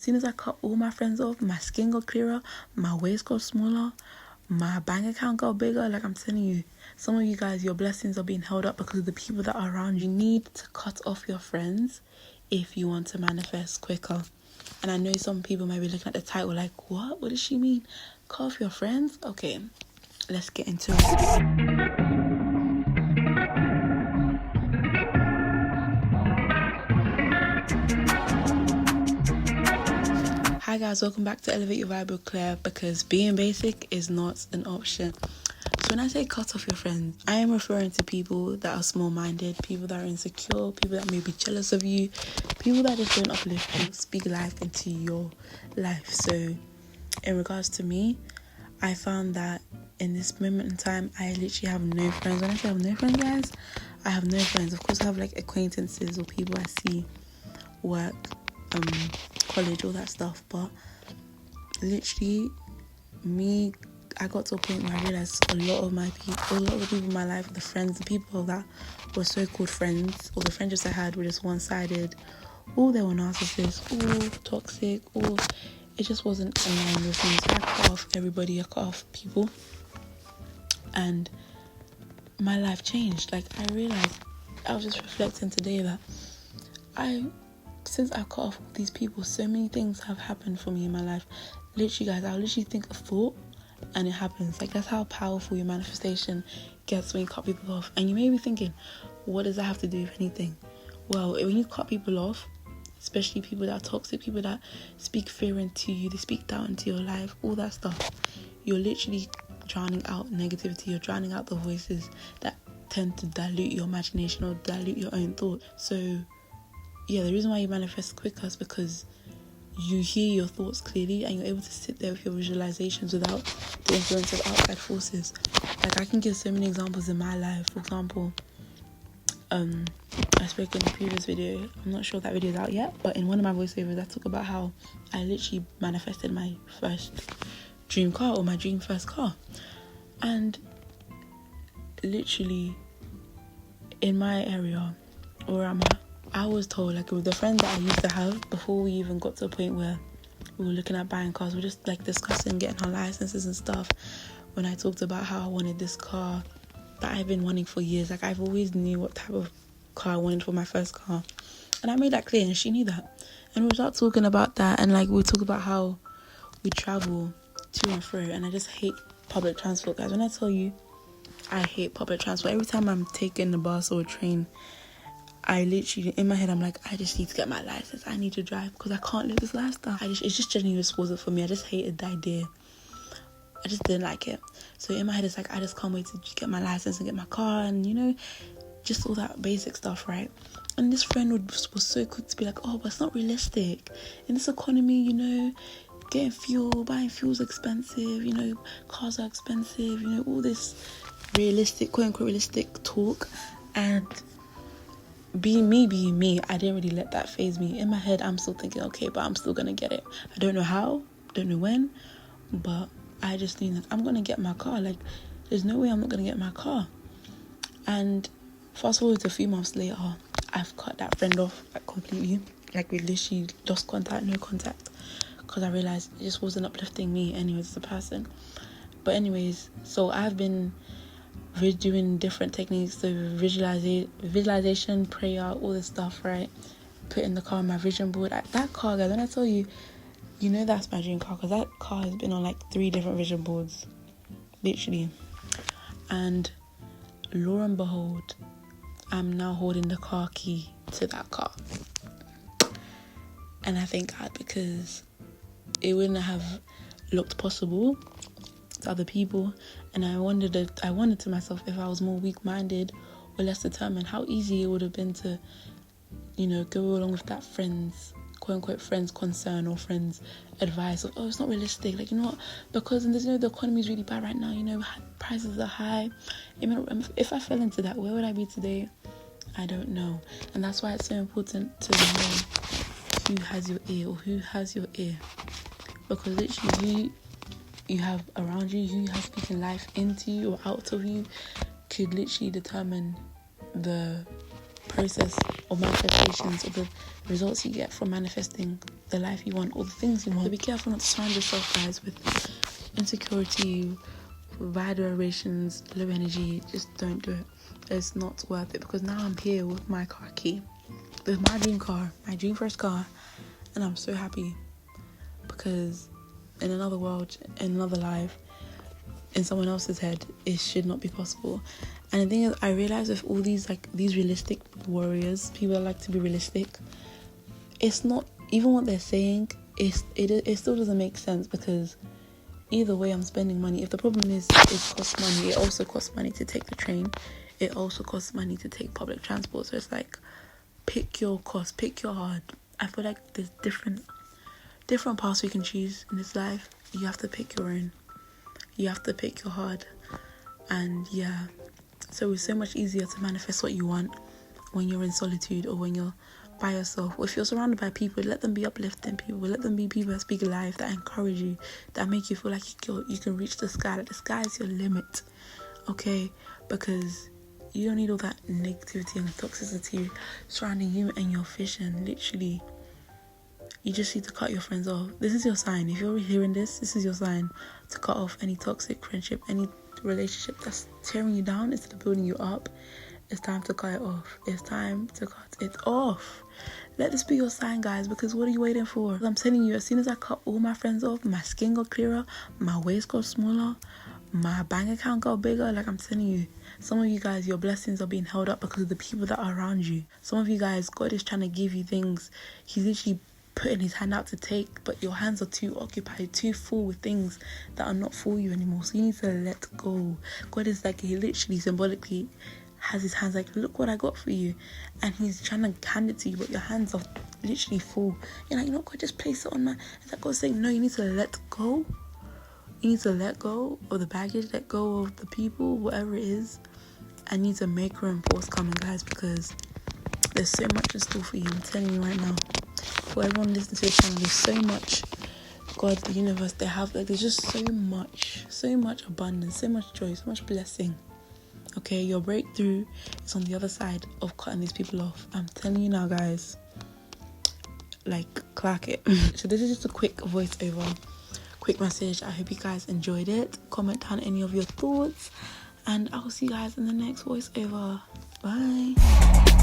As soon as I cut all my friends off, my skin got clearer, my waist got smaller, my bank account got bigger. Like, I'm telling you, some of you guys, your blessings are being held up because of the people that are around you. You need to cut off your friends if you want to manifest quicker. And I know some people might be looking at the title like, what does she mean? Cut off your friends? Okay, let's get into it. Hi guys, welcome back to Elevate Your Vibe with Claire, because being basic is not an option. So when I say cut off your friends, I am referring to people that are small-minded, people that are insecure, people that may be jealous of you, people that just don't uplift you, speak life into your life. So in regards to me, I found that in this moment in time, I literally have no friends. When I say I have no friends, guys, I have no friends. Of course, I have like acquaintances or people I see work, college, all that stuff, but literally I got to a point where I realized a lot of the people in my life, the friends, the people that were so-called friends, or the friendships I had were just one-sided, or they were narcissists, or toxic, or it just wasn't aligned with me. So I cut off everybody, I cut off people, and my life changed. Like, I realized, I was just reflecting today that since I cut off all these people, so many things have happened for me in my life. Literally, guys, I'll literally think a thought and it happens. Like, that's how powerful your manifestation gets when you cut people off. And you may be thinking, what does that have to do with anything? Well, when you cut people off, especially people that are toxic, people that speak fear into you, they speak doubt into your life, all that stuff, you're literally drowning out negativity. You're drowning out the voices that tend to dilute your imagination or dilute your own thought. So yeah, the reason why you manifest quicker is because you hear your thoughts clearly and you're able to sit there with your visualizations without the influence of outside forces. Like, I can give so many examples in my life. For example, I spoke in a previous video, I'm not sure if that video is out yet, but in one of my voiceovers I talk about how I literally manifested my first dream car, or my dream first car. And literally in my area where I'm at, I was told, like, with the friend that I used to have before we even got to a point where we were looking at buying cars, we were just like discussing getting our licenses and stuff, when I talked about how I wanted this car that I've been wanting for years. Like, I've always knew what type of car I wanted for my first car, and I made that clear, and she knew that. And we started talking about that, and like, we talk about how we travel to and fro, and I just hate public transport, guys. When I tell you I hate public transport, every time I'm taking the bus or a train, I literally, in my head, I'm like, I just need to get my license. I need to drive because I can't live this lifestyle. It just genuinely just wasn't for me. I just hated the idea. I just didn't like it. So in my head, it's like, I just can't wait to get my license and get my car and, you know, just all that basic stuff, right? And this friend was so quick to be like, oh, but it's not realistic. In this economy, you know, buying fuel's expensive, you know, cars are expensive, you know, all this realistic, quote unquote realistic talk. And being me, I didn't really let that faze me. In my head, I'm still thinking, okay, but I'm still gonna get it. I don't know how, don't know when, but I just knew that I'm gonna get my car. Like, there's no way I'm not gonna get my car. And fast forward to a few months later, I've cut that friend off, like, completely. Like, we literally lost contact, no contact, because I realized it just wasn't uplifting me anyways as a person. But anyways, so I've been doing different techniques, so visualization, prayer, all this stuff, right? Putting the car on my vision board. That car, guys, when I tell you, you know that's my dream car, because that car has been on like 3 different vision boards, literally. And lo and behold, I'm now holding the car key to that car. And I thank God, because it wouldn't have looked possible to other people. And I wondered to myself, if I was more weak-minded or less determined, how easy it would have been to, you know, go along with that friend's, quote-unquote, friend's concern or friend's advice of, oh, it's not realistic. Like, you know what, because there's, you know, the economy is really bad right now, you know, prices are high. If I fell into that, where would I be today? I don't know. And that's why it's so important to know who has your ear, or who has your ear. Because literally, you have around you, who you have speaking life into you or out of you, could literally determine the process of manifestations, or the results you get from manifesting the life you want or the things you want. So be careful not to surround yourself, guys, with insecurity, bad vibrations, low energy. Just don't do it. It's not worth it, because now I'm here with my car key, with my dream car, my dream first car, and I'm so happy, because in another world, in another life, in someone else's head, it should not be possible. And the thing is, I realize with all these realistic warriors, people that like to be realistic, it's not even what they're saying. It still doesn't make sense, because either way I'm spending money. If the problem is it costs money, it also costs money to take the train. It also costs money to take public transport. So it's like, pick your cost, pick your hard. I feel like there's different paths we can choose in this life. You have to pick your own. You have to pick your hard. And yeah, so it's so much easier to manifest what you want when you're in solitude or when you're by yourself. Or if you're surrounded by people, let them be uplifting people. Let them be people that speak life, that encourage you, that make you feel like you can reach the sky. That the sky is your limit, okay? Because you don't need all that negativity and toxicity surrounding you and your vision. Literally, you just need to cut your friends off. This is your sign. If you're hearing this is your sign to cut off any toxic friendship, any relationship that's tearing you down instead of building you up. It's time to cut it off. It's time to cut it off. Let this be your sign, guys, because what are you waiting for? I'm telling you, as soon as I cut all my friends off, my skin got clearer, my waist got smaller, my bank account got bigger. Like, I'm telling you, some of you guys, your blessings are being held up because of the people that are around you. Some of you guys, God is trying to give you things. He's literally putting his hand out to take, but your hands are too occupied, too full with things that are not for you anymore. So you need to let go. God is like, he literally symbolically has his hands like, look what I got for you, and he's trying to hand it to you, but your hands are literally full. You're like, God, just place it on my... It's like God saying, no, you need to let go. You need to let go of the baggage, let go of the people, whatever it is, and you need to make room for what's coming, guys, because there's so much in store for you. I'm telling you right now. For everyone listening to the channel, there's so much. God, the universe, they have, like, there's just so much abundance, so much joy, so much blessing. Okay, your breakthrough is on the other side of cutting these people off. I'm telling you now, guys. Like, clack it. So this is just a quick voiceover, quick message. I hope you guys enjoyed it. Comment down any of your thoughts, and I'll see you guys in the next voiceover. Bye.